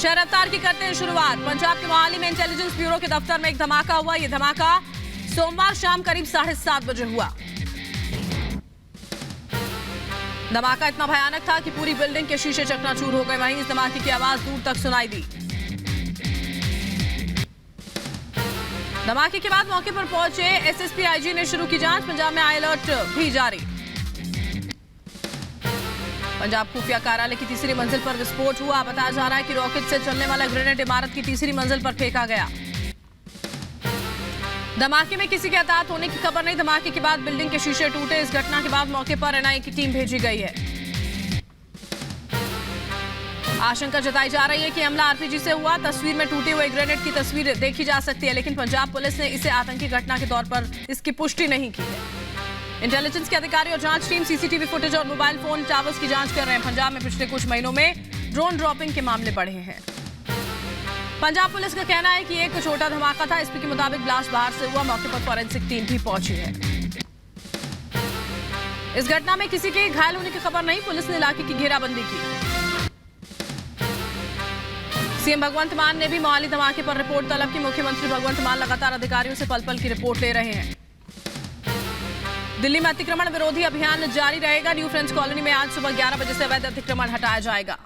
शहर अवतार की करते हैं शुरुआत। पंजाब के मोहाली में इंटेलिजेंस ब्यूरो के दफ्तर में एक धमाका हुआ। यह धमाका सोमवार शाम करीब 7:30 बजे हुआ। धमाका इतना भयानक था कि पूरी बिल्डिंग के शीशे चकनाचूर हो गए। वहीं इस धमाके की आवाज दूर तक सुनाई दी। धमाके के बाद मौके पर पहुंचे एसएसपी आईजी ने शुरू की जांच। पंजाब में हाई अलर्ट भी जारी। पंजाब खुफिया कार्यालय की तीसरी मंजिल पर विस्फोट हुआ। बताया जा रहा है कि रॉकेट से चलने वाला ग्रेनेड इमारत की तीसरी मंजिल पर फेंका गया। धमाके में किसी के हताहत होने की खबर नहीं। धमाके के बाद बिल्डिंग के शीशे टूटे। इस घटना के बाद मौके पर एनआईए की टीम भेजी गई है। आशंका जताई जा रही है कि हमला आरपीजी से हुआ। तस्वीर में टूटे हुए ग्रेनेड की तस्वीर देखी जा सकती है, लेकिन पंजाब पुलिस ने इसे आतंकी घटना के तौर पर इसकी पुष्टि नहीं की है। इंटेलिजेंस के अधिकारी और जांच टीम सीसीटीवी फुटेज और मोबाइल फोन टावर्स की जांच कर रहे हैं। पंजाब में पिछले कुछ महीनों में ड्रोन ड्रॉपिंग के मामले बढ़े हैं। पंजाब पुलिस का कहना है कि एक छोटा धमाका था। एसपी के मुताबिक ब्लास्ट बाहर से हुआ। मौके पर फॉरेंसिक टीम भी पहुंची है। इस घटना में किसी के घायल होने की खबर नहीं। पुलिस ने इलाके की घेराबंदी की। सीएम भगवंत मान ने भी मोहाली धमाके पर रिपोर्ट तलब की। मुख्यमंत्री भगवंत मान लगातार अधिकारियों से पल-पल की रिपोर्ट ले रहे हैं। दिल्ली में अतिक्रमण विरोधी अभियान जारी रहेगा। न्यू फ्रेंड्स कॉलोनी में आज सुबह 11 बजे से अवैध अतिक्रमण हटाया जाएगा।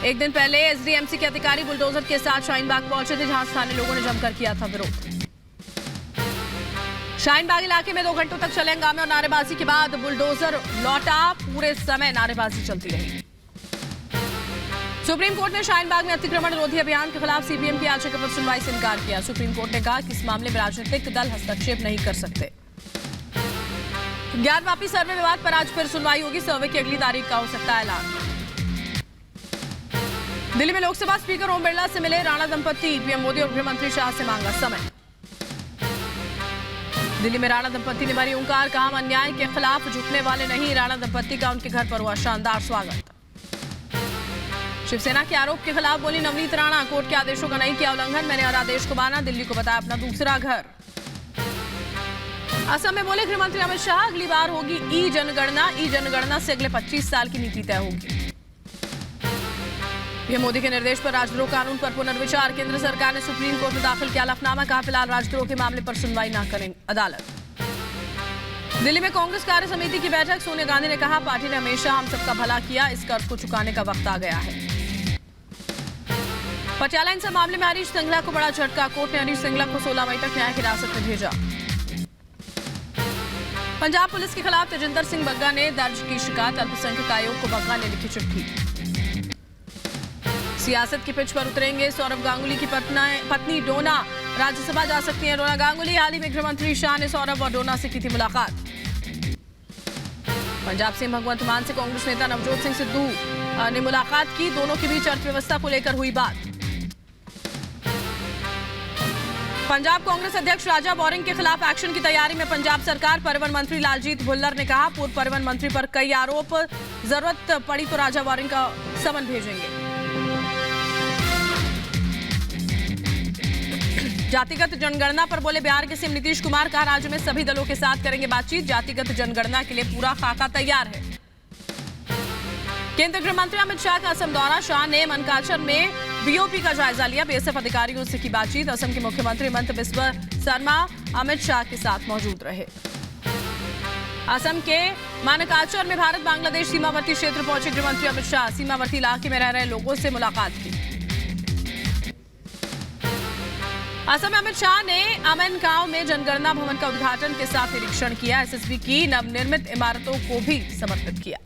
एक दिन पहले एसडीएमसी के अधिकारी बुलडोजर के साथ शाहीन बाग पहुंचे थे, जहां स्थानीय लोगों ने जमकर किया था विरोध। शाहीन बाग इलाके में 2 घंटों तक चले हंगामे और नारेबाजी के बाद बुलडोजर लौटा। पूरे समय नारेबाजी चलती रही। सुप्रीम कोर्ट ने शाहीन बाग में अतिक्रमण विरोधी अभियान के खिलाफ सीपीएम की याचिका पर सुनवाई से इनकार किया। सुप्रीम कोर्ट ने कहा कि इस मामले में राजनीतिक दल हस्तक्षेप नहीं कर सकते। ज्ञानवापी सर्वे विवाद पर आज फिर सुनवाई होगी। सर्वे की अगली तारीख का हो सकता है ऐलान। दिल्ली में लोकसभा स्पीकर ओम बिरला से मिले राणा दंपति। पीएम मोदी और गृह मंत्री शाह से मांगा समय। दिल्ली में राणा दंपति ने भरी ओंकार। कहा, हम अन्याय के खिलाफ झुकने वाले नहीं। राणा दंपति का उनके घर पर हुआ शानदार स्वागत। शिवसेना के आरोप के खिलाफ बोली नवनीत राणा। कोर्ट के आदेशों का नहीं किया उल्लंघन। मैंने हर आदेश को माना। दिल्ली को बताया अपना दूसरा घर। असम में बोले गृहमंत्री अमित शाह, अगली बार होगी ई जनगणना। ई जनगणना से अगले 25 साल की नीति तय होगी। पीएम मोदी के निर्देश पर राजद्रोह कानून पर पुनर्विचार। केंद्र सरकार ने सुप्रीम कोर्ट में दाखिल किया हलफनामा। कहा, फिलहाल राजद्रोह के मामले पर सुनवाई न करें अदालत। दिल्ली में कांग्रेस कार्य समिति की बैठक। सोनिया गांधी ने कहा, पार्टी ने हमेशा हम सबका भला किया। इस कर्ज को चुकाने का वक्त आ गया है। पटियाला हिंसा मामले में हरीश सिंगला को बड़ा झटका। कोर्ट ने हरीश सिंगला को 16 मई तक न्यायिक हिरासत में भेजा। पंजाब पुलिस के खिलाफ तेजिंदर सिंह बग्गा ने दर्ज की शिकायत। अल्पसंख्यक आयोग को बग्गा ने लिखी चिट्ठी। सियासत की पिच पर उतरेंगे सौरव गांगुली की पत्नी डोना। राज्यसभा जा सकती हैं डोना गांगुली। हाल ही में गृह मंत्री शाह ने सौरव और डोना से की थी मुलाकात। पंजाब सीएम भगवंत मान से कांग्रेस नेता नवजोत सिंह सिद्धू ने मुलाकात की। दोनों के बीच अर्थव्यवस्था को लेकर हुई बात। पंजाब कांग्रेस अध्यक्ष राजा बोरिंग के खिलाफ एक्शन की तैयारी में पंजाब सरकार। परिवहन मंत्री लालजीत भुल्लर ने कहा, पूर्व परिवहन मंत्री पर कई आरोप। जरूरत पड़ी तो राजा बोरिंग का समन भेजेंगे। जातिगत जनगणना पर बोले बिहार के सीएम नीतीश कुमार। कहा, राज्य में सभी दलों के साथ करेंगे बातचीत। जातिगत जनगणना के लिए पूरा खाका तैयार है। केंद्रीय गृह मंत्री अमित शाह का असम दौरा। शाह ने मनकाचर में बीओपी का जायजा लिया। बीएसएफ अधिकारियों से की बातचीत। असम के मुख्यमंत्री हिमंत बिस्वा शर्मा अमित शाह के साथ मौजूद रहे। असम के मनकाचर में भारत बांग्लादेश सीमावर्ती क्षेत्र पहुंचे गृह मंत्री अमित शाह। सीमावर्ती इलाके में रह रहे लोगों से मुलाकात की। असम में अमित शाह ने अमन गांव में जनगणना भवन का उद्घाटन के साथ निरीक्षण किया। एसएसबी की नवनिर्मित इमारतों को भी समर्पित किया।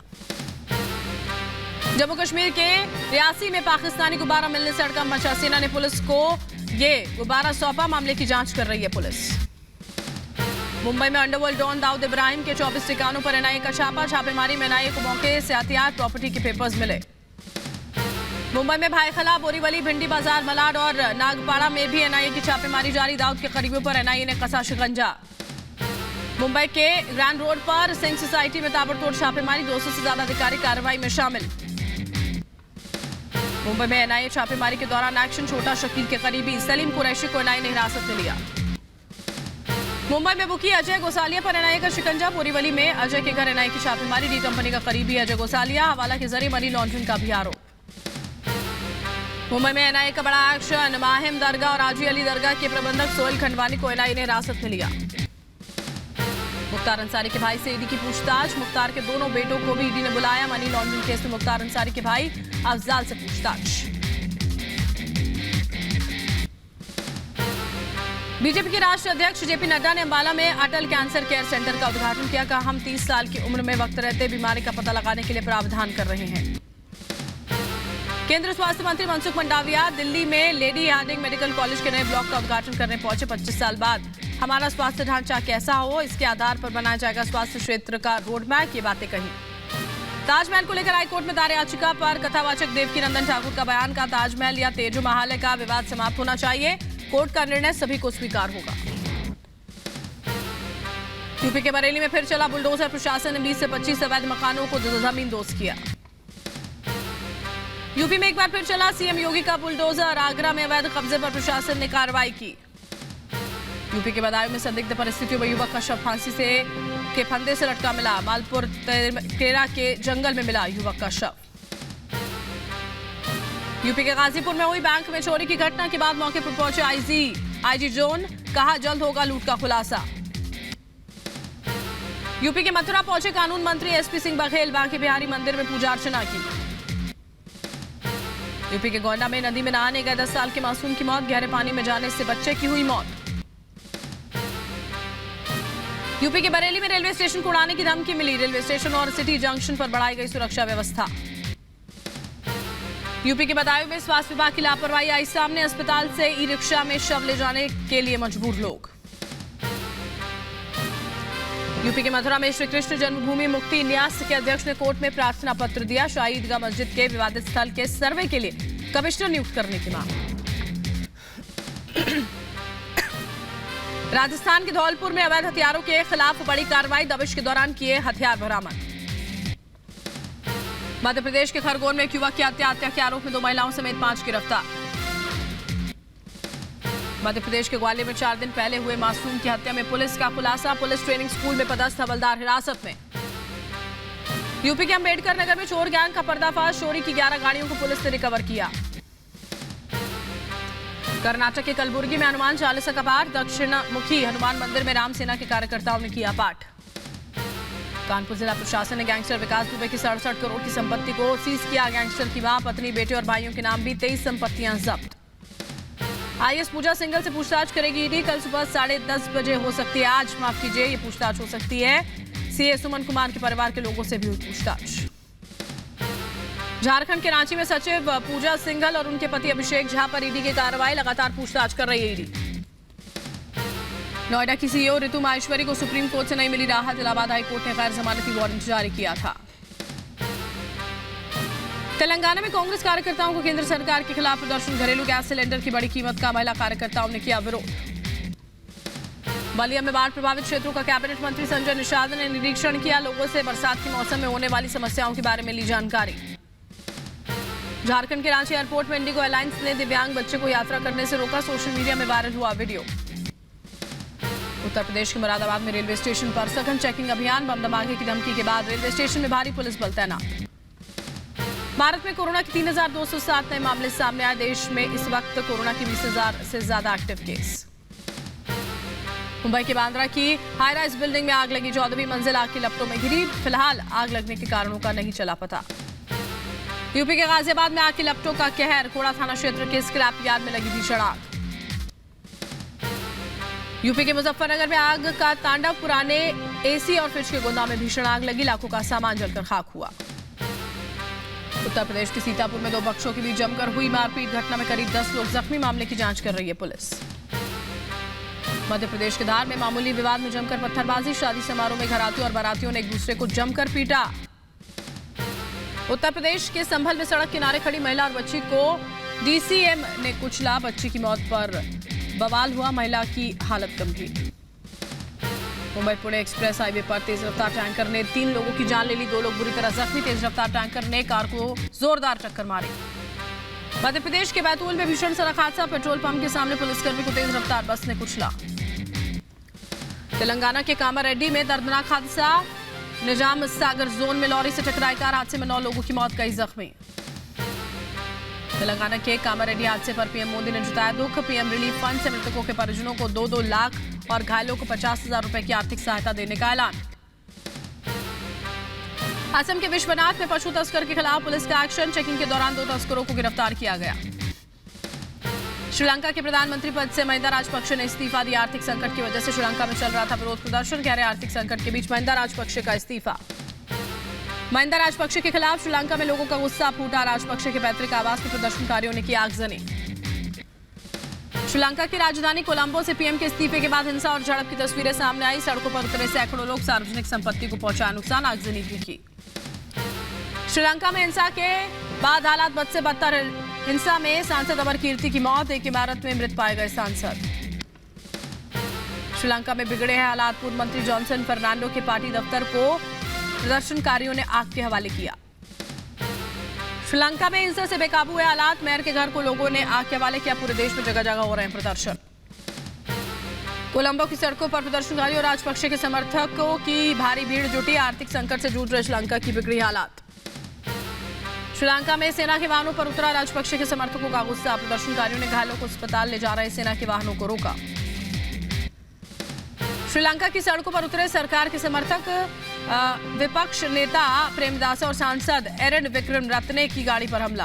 जम्मू कश्मीर के रियासी में पाकिस्तानी गुब्बारा मिलने से हड़कंप मचा। सेना ने पुलिस को ये गुब्बारा सौंपा। मामले की जांच कर रही है पुलिस। मुंबई में अंडरवर्ल्ड डॉन दाऊद इब्राहिम के 24 ठिकानों पर एनआईए का छापा। छापेमारी में एनआईए को मौके से हथियार प्रॉपर्टी के पेपर्स मिले। मुंबई में भाईखला, बोरीवली, भिंडी बाजार, मलाड और नागपाड़ा में भी एनआईए की छापेमारी जारी। दाऊद के करीबियों पर एनआईए ने कसा शिकंजा। मुंबई के ग्रैंड रोड पर सिंह सोसाइटी में ताबड़तोड़ छापेमारी। 200 से ज्यादा अधिकारी कार्रवाई में शामिल। मुंबई में एनआईए छापेमारी के दौरान एक्शन। छोटा शकील के करीबी सलीम कुरैशी को एनआईए ने हिरासत में लिया। मुंबई में बुकी अजय गोसालिया पर एनआईए का शिकंजा। बोरीवली में अजय के घर एनआईए की छापेमारी। डी कंपनी का करीबी अजय गोसालिया। हवाला के जरिए मनी लॉन्ड्रिंग का भी आरोप। मुंबई में एनआईए का बड़ा एक्शन। माहिम दरगाह और हाजी अली दरगाह के प्रबंधक सोहेल खंडवानी को एनआईए ने हिरासत में लिया। मुख्तार अंसारी के भाई से ईडी की पूछताछ। मुख्तार के दोनों बेटों को भी ईडी ने बुलाया। मनी लॉन्ड्रिंग केस में मुख्तार अंसारी के भाई अफजाल से पूछताछ। बीजेपी के राष्ट्रीय अध्यक्ष जेपी नड्डा ने अंबाला में अटल कैंसर केयर सेंटर का उद्घाटन किया। कहा, हम 30 साल की उम्र में वक्त रहते बीमारी का पता लगाने के लिए प्रावधान कर रहे हैं। केंद्रीय स्वास्थ्य मंत्री मनसुख मंडाविया दिल्ली में लेडी हार्डिंग मेडिकल कॉलेज के नए ब्लॉक का उद्घाटन करने पहुंचे। 25 साल बाद हमारा स्वास्थ्य ढांचा कैसा हो, इसके आधार पर बनाया जाएगा स्वास्थ्य क्षेत्र का रोडमैप, ये बातें कही। ताजमहल को लेकर हाईकोर्ट में दायर याचिका पर कथावाचक देवकीनंदन ठाकुर का बयान। का ताजमहल या तेजो महाल का विवाद समाप्त होना चाहिए। कोर्ट का निर्णय सभी को स्वीकार होगा। यूपी के बरेली में फिर चला बुलडोजर। प्रशासन ने 20 से 25 अवैध मकानों को जमींदोज किया। यूपी में एक बार फिर चला सीएम योगी का बुलडोजर। आगरा में अवैध कब्जे पर प्रशासन ने कार्रवाई की। यूपी के बदायूं में संदिग्ध परिस्थितियों में युवक का शव फांसी के फंदे से लटका मिला। मालपुर तेरा के जंगल में मिला युवक का शव। यूपी के गाजीपुर में हुई बैंक में चोरी की घटना के बाद मौके पर पहुंचे आईजी जोन। कहा, जल्द होगा लूट का खुलासा। यूपी के मथुरा पहुंचे कानून मंत्री एसपी सिंह बघेल। बांके बिहारी मंदिर में पूजा अर्चना की। यूपी के गोंडा में नदी में नहाने गए 10 साल के मासूम की मौत। गहरे पानी में जाने से बच्चे की हुई मौत। यूपी के बरेली में रेलवे स्टेशन को उड़ाने की धमकी मिली। रेलवे स्टेशन और सिटी जंक्शन पर बढ़ाई गई सुरक्षा व्यवस्था। यूपी के बदायूं में स्वास्थ्य विभाग की लापरवाही आई सामने। अस्पताल से ई रिक्शा में शव ले जाने के लिए मजबूर लोग। यूपी के मथुरा में श्री कृष्ण जन्मभूमि मुक्ति न्यास के अध्यक्ष ने कोर्ट में प्रार्थना पत्र दिया। शाही ईदगाह मस्जिद के विवादित स्थल के सर्वे के लिए कमिश्नर नियुक्त करने की मांग। राजस्थान के धौलपुर में अवैध हथियारों के खिलाफ बड़ी कार्रवाई। दबिश के दौरान किए हथियार बरामद। मध्य प्रदेश के खरगोन में एक युवक की हत्या के आरोप में 2 महिलाओं समेत 5 गिरफ्तार। मध्य प्रदेश के ग्वालियर में 4 दिन पहले हुए मासूम की हत्या में पुलिस का खुलासा। पुलिस ट्रेनिंग स्कूल में पदस्थ हवलदार हिरासत में। यूपी के अंबेडकर नगर में चोर गैंग का पर्दाफाश। चोरी की 11 गाड़ियों को पुलिस ने रिकवर किया। कर्नाटक के कलबुर्गी में हनुमान चालीसा का पाठ। दक्षिणमुखी हनुमान मंदिर में रामसेना के कार्यकर्ताओं ने किया पाठ। कानपुर जिला प्रशासन ने गैंगस्टर विकास दुबे की 67 करोड़ की संपत्ति को सीज किया। गैंगस्टर की मां, पत्नी, बेटे और भाइयों के नाम भी 23 संपत्तियां जब्त। आईएएस पूजा सिंघल से पूछताछ करेगी ईडी। कल सुबह 10:30 बजे हो सकती है ये पूछताछ हो सकती है। सीए सुमन कुमार के परिवार के लोगों से भी हुई पूछताछ। झारखंड के रांची में सचिव पूजा सिंघल और उनके पति अभिषेक झा पर ईडी की कार्रवाई। लगातार पूछताछ कर रही है ईडी। नोएडा की सीईओ ऋतु माहेश्वरी को सुप्रीम कोर्ट से नहीं मिली राहत। इलाहाबाद हाईकोर्ट ने गैर जमानती वारंट जारी किया था। तेलंगाना में कांग्रेस कार्यकर्ताओं को केंद्र सरकार के खिलाफ प्रदर्शन। घरेलू गैस सिलेंडर की बड़ी कीमत का महिला कार्यकर्ताओं ने किया विरोध। बलिया में बाढ़ प्रभावित क्षेत्रों का कैबिनेट मंत्री संजय निषाद ने निरीक्षण किया। लोगों से बरसात के मौसम में होने वाली समस्याओं के बारे में ली जानकारी। झारखंड के रांची एयरपोर्ट में इंडिगो एयरलाइंस ने दिव्यांग बच्चे को यात्रा करने से रोका। सोशल मीडिया में वायरल हुआ वीडियो। उत्तर प्रदेश के मुरादाबाद में रेलवे स्टेशन पर सघन चेकिंग अभियान। बम धमाके की धमकी के बाद रेलवे स्टेशन में भारी पुलिस बल तैनात। भारत में कोरोना के 3,207 नए मामले सामने आए। देश में इस वक्त कोरोना के 20,000 से ज्यादा एक्टिव केस। मुंबई के बांद्रा की हाई राइज बिल्डिंग में आग लगी। 14वीं मंजिल आग की लपटों में घिरी। फिलहाल आग लगने के कारणों का नहीं चला पता। यूपी के गाजियाबाद में आग की लपटों का कहर। कोड़ा थाना क्षेत्र के स्क्रैप यार्ड में लगी भीषण आग। यूपी के मुजफ्फरनगर में आग का तांडव। पुराने एसी और फ्रिज के गोदाम में भीषण आग लगी। लाखों का सामान जलकर खाक हुआ। उत्तर प्रदेश के सीतापुर में 2 पक्षों के बीच जमकर हुई मारपीट। घटना में करीब 10 लोग जख्मी। मामले की जांच कर रही है पुलिस। मध्य प्रदेश के धार में मामूली विवाद में जमकर पत्थरबाजी। शादी समारोह में घरातियों और बारातियों ने एक दूसरे को जमकर पीटा। उत्तर प्रदेश के संभल में सड़क किनारे खड़ी महिला और बच्ची को डीसीएम ने कुचला। बच्ची की मौत पर बवाल हुआ। महिला की हालत गंभीर। मुंबई पुणे एक्सप्रेस हाईवे पर तेज रफ्तार टैंकर ने 3 लोगों की जान ले ली। 2 लोग बुरी तरह जख्मी। तेज रफ्तार टैंकर ने कार को जोरदार टक्कर मारी। मध्य प्रदेश के बैतूल में भीषण सड़क हादसा। पेट्रोल पंप के सामने पुलिसकर्मी को तेज रफ्तार बस ने कुचला। तेलंगाना के कामारेड्डी में दर्दनाक हादसा। निजाम सागर जोन में लॉरी से टकराई कार। हादसे में 9 लोगों की मौत, कई जख्मी। तेलंगाना के कामारेड्डी हादसे पर पीएम मोदी ने जताया दुख। पीएम रिलीफ फंड से मृतकों के परिजनों को 2-2 लाख और घायलों को 50,000 रुपए की आर्थिक सहायता देने का ऐलान। असम के विश्वनाथ में पशु तस्कर के खिलाफ पुलिस का एक्शन। चेकिंग के दौरान 2 तस्करों को गिरफ्तार किया गया। श्रीलंका के प्रधानमंत्री पद से महिंदा राजपक्षे ने इस्तीफा दिया। आर्थिक संकट की वजह से श्रीलंका में चल रहा था विरोध प्रदर्शन। कह रहे आर्थिक संकट के बीच महिंदा राजपक्षे का इस्तीफा। महिंदा राजपक्षे के खिलाफ श्रीलंका में लोगों का गुस्सा फूटा। राजपक्षे के पैतृक आवास में प्रदर्शनकारियों ने की आगजनी। श्रीलंका की राजधानी कोलंबो से पीएम के इस्तीफे के बाद हिंसा और झड़प की तस्वीरें सामने आई। सड़कों पर उतरे सैकड़ों लोग, सार्वजनिक संपत्ति को पहुंचा नुकसान, आगजनी भी की। श्रीलंका में हिंसा के बाद हालात बद से बदतर। हिंसा में सांसद अमर कीर्ति की मौत। एक इमारत में मृत पाए गए सांसद। श्रीलंका में बिगड़े हैं हालात। पूर्व मंत्री जॉनसन फर्नांडो के पार्टी दफ्तर को प्रदर्शनकारियों ने आग के हवाले किया। श्रीलंका में हिंसा से बेकाबू हुए हालात। मेयर के घर को लोगों ने आग के हवाले किया। पूरे देश में जगह जगह हो रहे हैं प्रदर्शन। कोलंबो की सड़कों पर प्रदर्शनकारियों और राजपक्षे के समर्थकों की भारी भीड़ जुटी। आर्थिक संकट से जूझ रहे श्रीलंका की बिगड़ी हालात। श्रीलंका में सेना के वाहनों पर उतरा राजपक्षे के समर्थकों का गुस्सा। प्रदर्शनकारियों ने घायलों को अस्पताल ले जा रहे सेना के वाहनों को रोका। श्रीलंका की सड़कों पर उतरे सरकार के समर्थक। विपक्ष नेता प्रेमदास और सांसद एरन विक्रमरत्ने की गाड़ी पर हमला।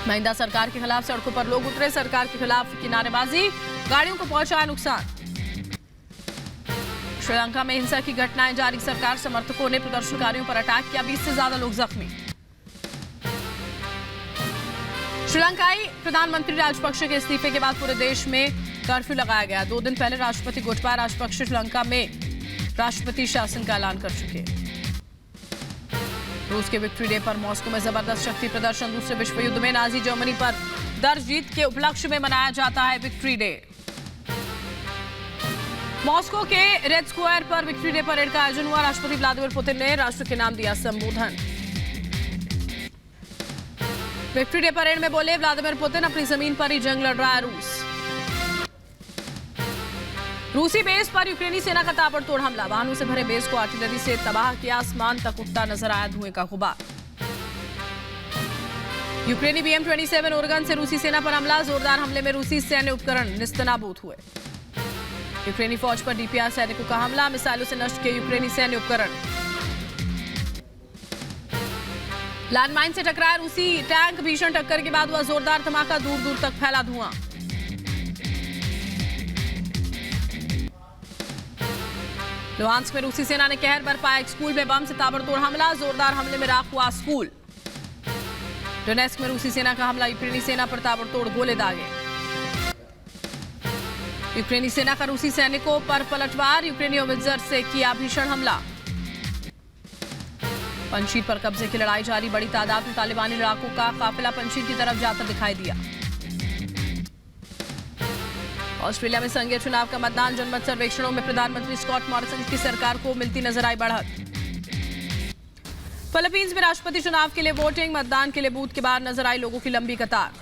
महिंदा सरकार के खिलाफ सड़कों पर लोग उतरे। सरकार के खिलाफ किनारेबाजी, गाड़ियों को पहुंचा नुकसान। श्रीलंका में हिंसा की घटनाएं जारी। सरकार समर्थकों ने प्रदर्शनकारियों पर अटैक किया। 20 से ज्यादा लोग जख्मी। श्रीलंकाई प्रधानमंत्री राजपक्षे के इस्तीफे के बाद पूरे देश में कर्फ्यू लगाया गया। 2 दिन पहले राष्ट्रपति गोटबाया राजपक्षे श्रीलंका में राष्ट्रपति शासन का ऐलान कर चुके। रूस के विक्ट्री डे पर मॉस्को में जबरदस्त शक्ति प्रदर्शन। दूसरे विश्व युद्ध में नाजी जर्मनी पर दर्ज जीत के उपलक्ष्य में मनाया जाता है विक्ट्री डे। मॉस्को के रेड स्क्वायर पर विक्ट्री डे परेड का आयोजन हुआ। राष्ट्रपति व्लादिमीर पुतिन ने राष्ट्र के नाम दिया संबोधन। विक्ट्री डे परेड में बोले व्लादिमीर पुतिन, अपनी जमीन पर ही जंग लड़ रहा है रूस। रूसी बेस पर यूक्रेनी सेना का ताबड़तोड़ हमला। वाहनों से भरे बेस को आर्टिलरी से तबाह किया। आसमान तक उठता नजर आया धुएं का गुबार। यूक्रेनी BM-27 ओरगन से रूसी सेना पर हमला। जोरदार हमले में रूसी सैन्य उपकरण निस्तनाबूद हुए। यूक्रेनी फौज पर DPR सैनिकों का हमला। मिसाइलों से नष्ट किए यूक्रेनी सैन्य उपकरण। लैंडमाइन से टकराया रूसी टैंक। भीषण टक्कर के बाद हुआ जोरदार धमाका। दूर दूर तक फैला धुआं। लुहांस्क में रूसी सेना ने कहर बरपाया। एक स्कूल में बम से ताबड़तोड़ हमला। जोरदार हमले में राख हुआ स्कूल। डोनेस्क में रूसी सेना का हमला। यूक्रेनी सेना पर ताबड़तोड़ गोले दागे। यूक्रेनी सेना का रूसी सैनिकों पर पलटवार। यूक्रेनी ऑफिसर से किया भीषण हमला। पंजशीर पर कब्जे की लड़ाई जारी। बड़ी तादाद में तालिबानी लड़ाकों का काफिला पंजशीर की तरफ जाता दिखाई दिया। ऑस्ट्रेलिया में संघीय चुनाव का मतदान। जनमत सर्वेक्षणों में प्रधानमंत्री स्कॉट मॉरिसन की सरकार को मिलती नजर आई बढ़त। फिलीपींस में राष्ट्रपति चुनाव के लिए वोटिंग। मतदान के लिए बूथ के बाहर नजर आई लोगों की लंबी कतार।